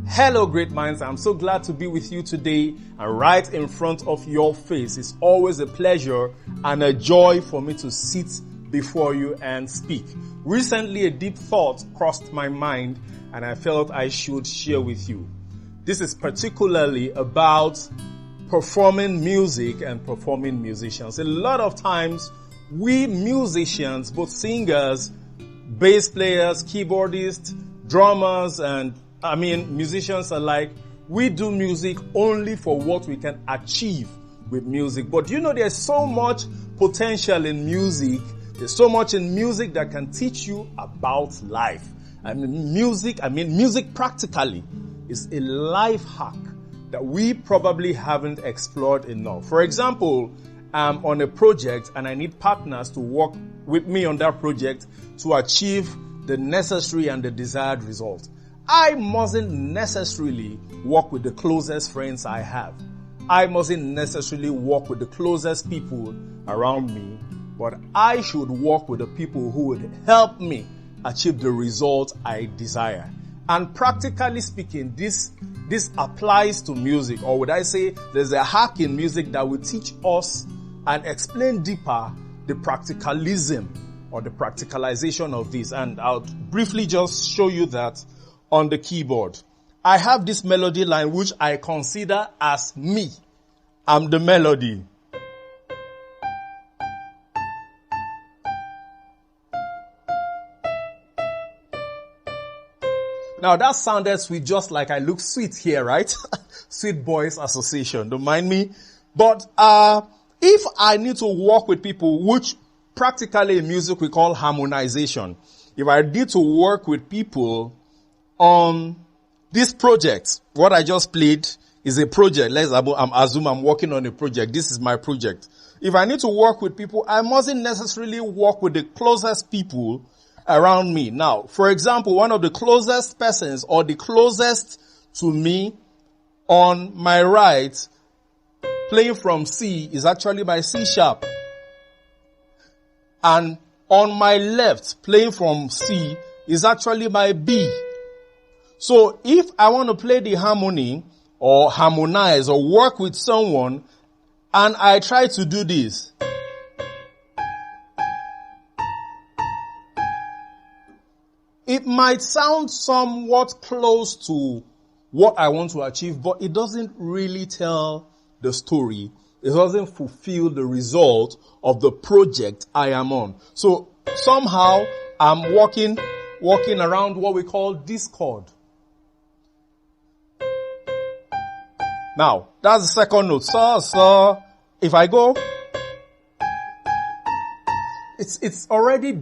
Hello, great minds. I'm so glad to be with you today and right in front of your face. It's always a pleasure and a joy for me to sit before you and speak. Recently, a deep thought crossed my mind and I felt I should share with you. This is particularly about performing music and performing musicians. A lot of times, we musicians, both singers, bass players, keyboardists, drummers, and musicians alike, we do music only for what we can achieve with music. But you know, there's so much potential in music. There's so much in music that can teach you about life. Music practically is a life hack that we probably haven't explored enough. For example, I'm on a project and I need partners to work with me on that project to achieve the necessary and the desired result. I mustn't necessarily work with the closest friends I have. I mustn't necessarily work with the closest people around me, but I should work with the people who would help me achieve the result I desire. And practically speaking, this applies to music, or would I say there's a hack in music that will teach us and explain deeper the practicalism or the practicalization of this. And I'll briefly just show you that on the keyboard. I have this melody line which I consider as me. I'm the melody. Now that sounded sweet, just like I look sweet here, right? Sweet Boys Association, don't mind me. But if I need to work with people, which practically in music we call harmonization, if I need to work with people on this project, what I just played is a project. Let's assume I'm working on a project. This is my project. If I need to work with people, I mustn't necessarily work with the closest people around me. Now, for example, one of the closest persons or the closest to me on my right, playing from C, is actually my C sharp. And on my left, playing from C, is actually my B. So if I want to play the harmony or harmonize or work with someone and I try to do this, it might sound somewhat close to what I want to achieve, but it doesn't really tell the story. It doesn't fulfill the result of the project I am on. So somehow I'm walking around what we call discord. Now, that's the second note. So, if I go, it's already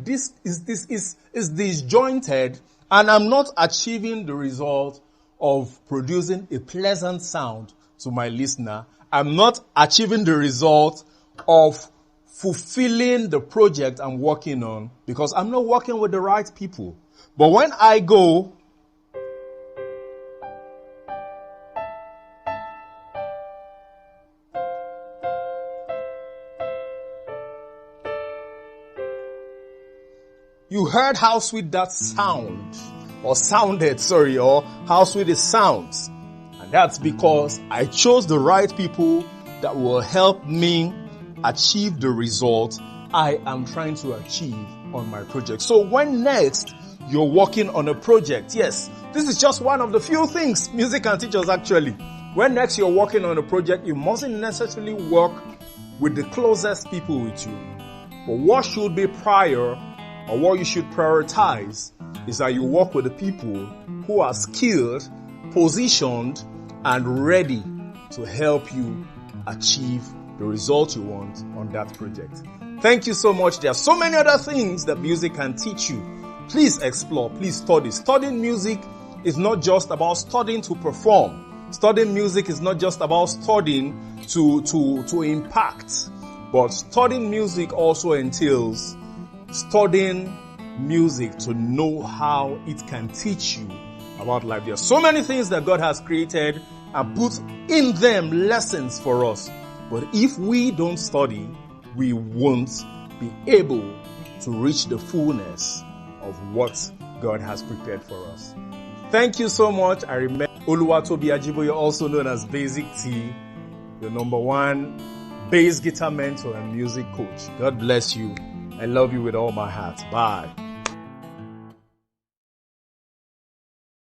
disjointed, and I'm not achieving the result of producing a pleasant sound to my listener. I'm not achieving the result of fulfilling the project I'm working on because I'm not working with the right people. But when I go, you heard how sweet that sounded, or how sweet it sounds. And that's because I chose the right people that will help me achieve the result I am trying to achieve on my project. So when next you're working on a project, yes, this is just one of the few things music can teach us actually. When next you're working on a project, you mustn't necessarily work with the closest people with you. But what should be prior, or what you should prioritize, is that you work with the people who are skilled, positioned, and ready to help you achieve the result you want on that project. Thank you so much. There are so many other things that music can teach you. Please explore, please study. Studying music is not just about studying to perform. Studying music is not just about studying to impact. But studying music also entails studying music to know how it can teach you about life. There are so many things that God has created and put in them lessons for us. But if we don't study, we won't be able to reach the fullness of what God has prepared for us. Thank you so much. I remember Oluwatobi Ajiboye, also known as Basic T, your number one bass guitar mentor and music coach. God bless you. I love you with all my heart. Bye.